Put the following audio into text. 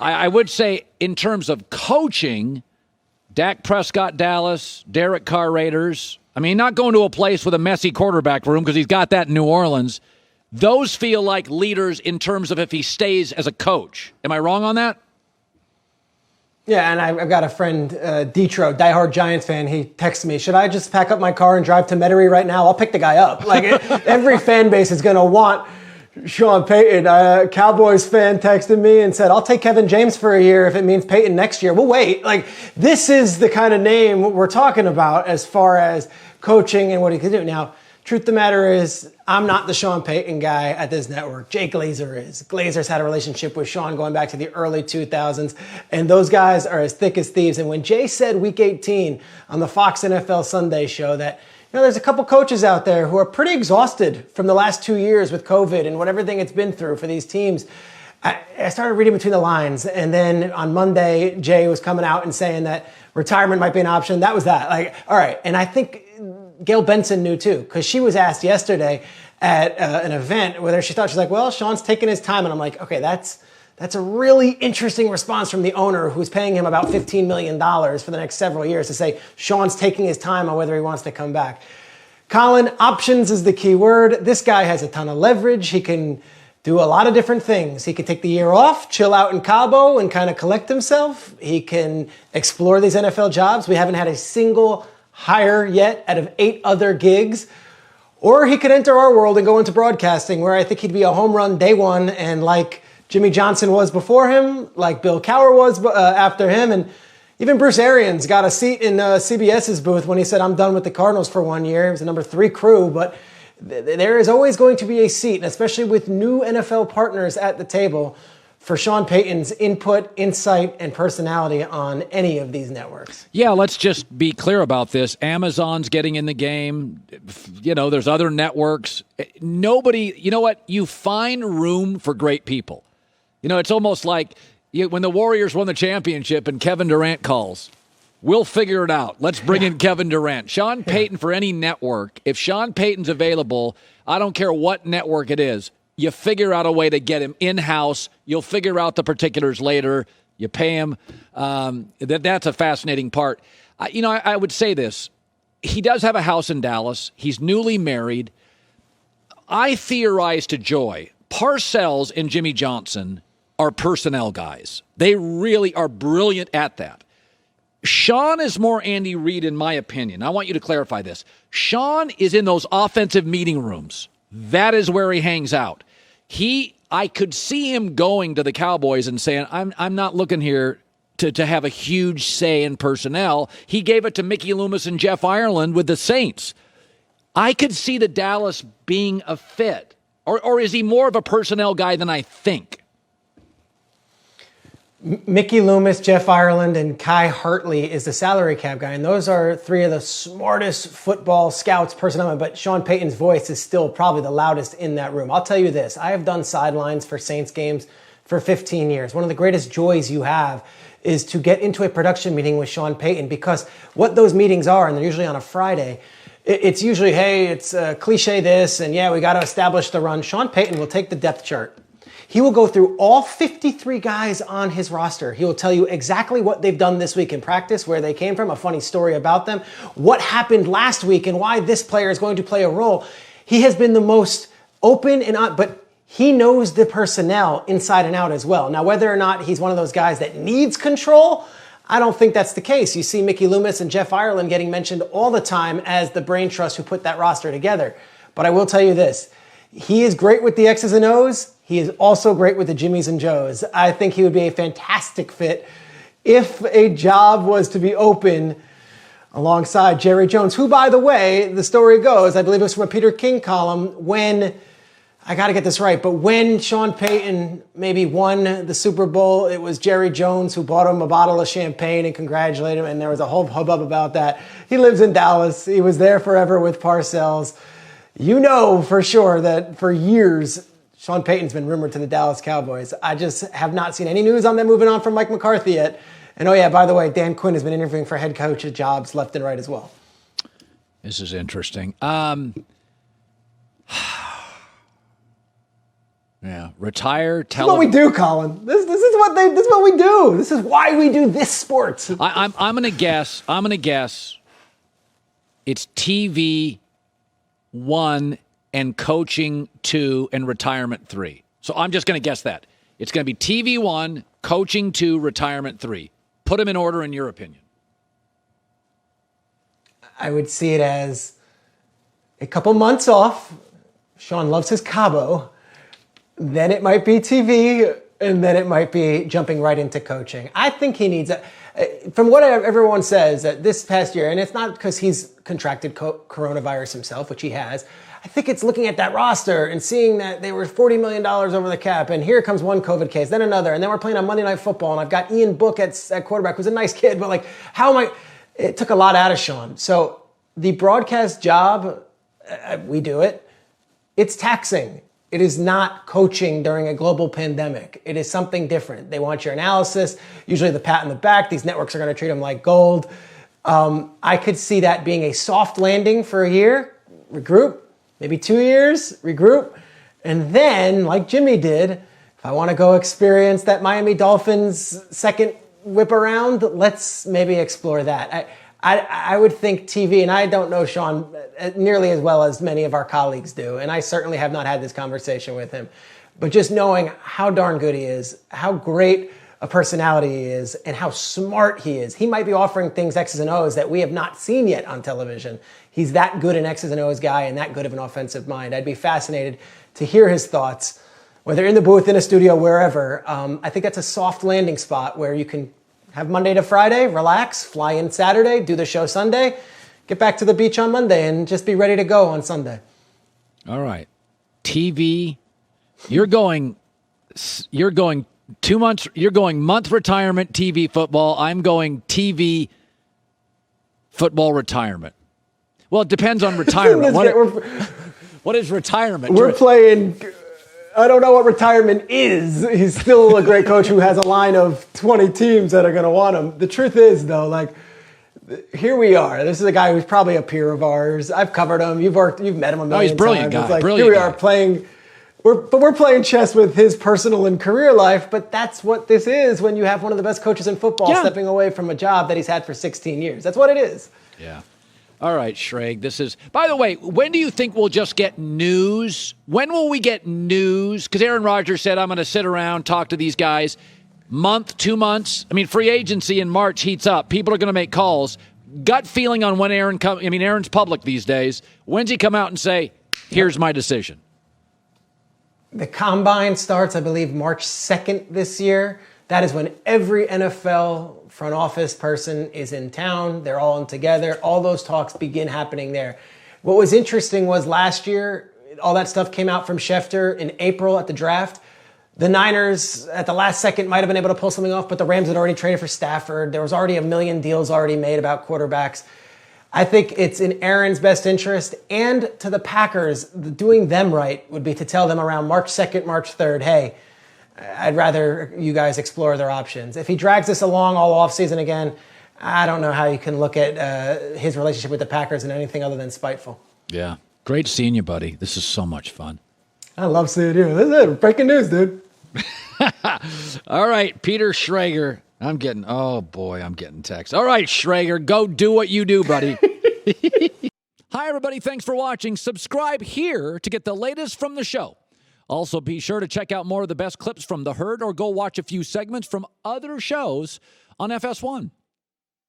I would say in terms of coaching, Dak Prescott, Dallas, Derek Carr, Raiders. I mean, not going to a place with a messy quarterback room because he's got that in New Orleans. Those feel like leaders in terms of if he stays as a coach. Am I wrong on that? Yeah, and I've got a friend, Detro, diehard Giants fan. He texts me, should I just pack up my car and drive to Metairie right now? I'll pick the guy up. Like, every fan base is going to want Sean Payton. Cowboys fan texted me and said, I'll take Kevin James for a year if it means Payton next year. We'll wait. Like, this is the kind of name we're talking about as far as coaching and what he can do. Now, truth of the matter is, I'm not the Sean Payton guy at this network. Jay Glazer is. Glazer's had a relationship with Sean going back to the early 2000s, and those guys are as thick as thieves. And when Jay said week 18 on the Fox NFL Sunday show that, there's a couple coaches out there who are pretty exhausted from the last 2 years with COVID and what everything it's been through for these teams, I started reading between the lines. And then on Monday, Jay was coming out and saying that retirement might be an option. That was that. Like, all right. And I think Gail Benson knew too, because she was asked yesterday at an event whether she thought, she's like, well, Sean's taking his time. And I'm like, okay, that's a really interesting response from the owner who's paying him about $15 million for the next several years to say Sean's taking his time on whether he wants to come back. Colin, options is the key word. This guy has a ton of leverage. He can do a lot of different things. He can take the year off, chill out in Cabo and kind of collect himself. He can explore these NFL jobs. We haven't had a single hire yet out of 8 other gigs. Or he could enter our world and go into broadcasting, where I think he'd be a home run day one, and like Jimmy Johnson was before him, like Bill Cowher was after him, and even Bruce Arians got a seat in CBS's booth when he said, I'm done with the Cardinals for 1 year. He was the number 3 crew, but there is always going to be a seat, and especially with new NFL partners at the table, for Sean Payton's input, insight, and personality on any of these networks. Yeah, let's just be clear about this. Amazon's getting in the game. There's other networks. Nobody, you know what? You find room for great people. It's almost like when the Warriors won the championship and Kevin Durant calls. We'll figure it out. Let's bring in Kevin Durant. Sean Payton for any network. If Sean Payton's available, I don't care what network it is. You figure out a way to get him in-house. You'll figure out the particulars later. You pay him. That's a fascinating part. I would say this. He does have a house in Dallas. He's newly married. I theorize to joy. Parcells and Jimmy Johnson are personnel guys. They really are brilliant at that. Sean is more Andy Reid, in my opinion. I want you to clarify this. Sean is in those offensive meeting rooms. That is where he hangs out. I could see him going to the Cowboys and saying, I'm not looking here to have a huge say in personnel. He gave it to Mickey Loomis and Jeff Ireland with the Saints. I could see the Dallas being a fit. Or is he more of a personnel guy than I think? Mickey Loomis, Jeff Ireland, and Kai Hartley is the salary cap guy. And those are 3 of the smartest football scouts personnel. But Sean Payton's voice is still probably the loudest in that room. I'll tell you this. I have done sidelines for Saints games for 15 years. One of the greatest joys you have is to get into a production meeting with Sean Payton, because what those meetings are, and they're usually on a Friday, it's usually, hey, it's cliche this, and yeah, we got to establish the run. Sean Payton will take the depth chart. He will go through all 53 guys on his roster. He will tell you exactly what they've done this week in practice, where they came from, a funny story about them, what happened last week, and why this player is going to play a role. He has been the most open but he knows the personnel inside and out as well. Now, whether or not he's one of those guys that needs control, I don't think that's the case. You see Mickey Loomis and Jeff Ireland getting mentioned all the time as the brain trust who put that roster together. But I will tell you this. He is great with the X's and O's. He is also great with the Jimmies and Joes. I think he would be a fantastic fit if a job was to be open alongside Jerry Jones, who, by the way, the story goes, I believe it was from a Peter King column, I got to get this right, but when Sean Payton maybe won the Super Bowl, it was Jerry Jones who bought him a bottle of champagne and congratulated him, and there was a whole hubbub about that. He lives in Dallas. He was there forever with Parcells. You know for sure that for years, Sean Payton's been rumored to the Dallas Cowboys. I just have not seen any news on them moving on from Mike McCarthy yet. And oh yeah, by the way, Dan Quinn has been interviewing for head coach jobs left and right as well. This is interesting. Yeah, retire. This is what we do, Colin. This is what we do. This is why we do this sport. I'm gonna guess. It's TV 1 and coaching 2 and retirement 3. So I'm just gonna guess that it's gonna be TV 1, coaching 2, retirement 3. Put them in order, in your opinion. I would see it as a couple months off. Sean loves his Cabo. Then it might be TV, and then it might be jumping right into coaching. I think he needs from what everyone says, that this past year, and it's not because he's contracted coronavirus himself, which he has. I think it's looking at that roster and seeing that they were $40 million over the cap, and here comes one COVID case, then another, and then we're playing on Monday Night Football, and I've got Ian Book at quarterback, who's a nice kid, but like, how am I? It took a lot out of Sean. So the broadcast job, we do it. It's taxing. It is not coaching during a global pandemic. It is something different. They want your analysis, usually the pat on the back. These networks are going to treat them like gold. I could see that being a soft landing for a year, regroup, maybe 2 years, regroup. And then, like Jimmy did, if I want to go experience that Miami Dolphins second whip around, let's maybe explore that. I would think TV, and I don't know Sean nearly as well as many of our colleagues do, and I certainly have not had this conversation with him, but just knowing how darn good he is, how great a personality he is, and how smart he is. He might be offering things X's and O's that we have not seen yet on television. He's that good an X's and O's guy and that good of an offensive mind. I'd be fascinated to hear his thoughts, whether in the booth, in a studio, wherever. I think that's a soft landing spot where you can have Monday to Friday, relax, fly in Saturday, do the show Sunday, get back to the beach on Monday, and just be ready to go on Sunday. All right. TV, you're going 2 months, you're going month retirement TV football. I'm going TV football retirement. Well, it depends on retirement. What is retirement? We're playing... I don't know what retirement is. He's still a great coach who has a line of 20 teams that are going to want him. The truth is, though, like, here we are. This is a guy who's probably a peer of ours. I've covered him. You've met him a million times. He's a brilliant guy. It's like, brilliant here we guy. are playing. We're playing chess with his personal and career life, but that's what this is when you have one of the best coaches in football stepping away from a job that he's had for 16 years. That's what it is. Yeah. All right, Schrager, this is... By the way, when do you think we'll just get news? When will we get news? Because Aaron Rodgers said, I'm going to sit around, talk to these guys. Month, 2 months? I mean, free agency in March heats up. People are going to make calls. Gut feeling on when Aaron comes... I mean, Aaron's public these days. When's he come out and say, here's my decision? The Combine starts, I believe, March 2nd this year. That is when every NFL front office person is in town. They're all in together. All those talks begin happening there. What was interesting was last year, all that stuff came out from Schefter in April at the draft. The Niners, at the last second, might have been able to pull something off, but the Rams had already traded for Stafford. There was already a million deals already made about quarterbacks. I think it's in Aaron's best interest, and to the Packers, doing them right would be to tell them around March 2nd, March 3rd, hey, I'd rather you guys explore their options. If he drags this along all offseason again, I don't know how you can look at his relationship with the Packers in anything other than spiteful. Yeah. Great seeing you, buddy. This is so much fun. I love seeing you. This is it. Breaking news, dude. All right, Peter Schrager. I'm getting texts. All right, Schrager, go do what you do, buddy. Hi, everybody. Thanks for watching. Subscribe here to get the latest from the show. Also, be sure to check out more of the best clips from The Herd or go watch a few segments from other shows on FS1.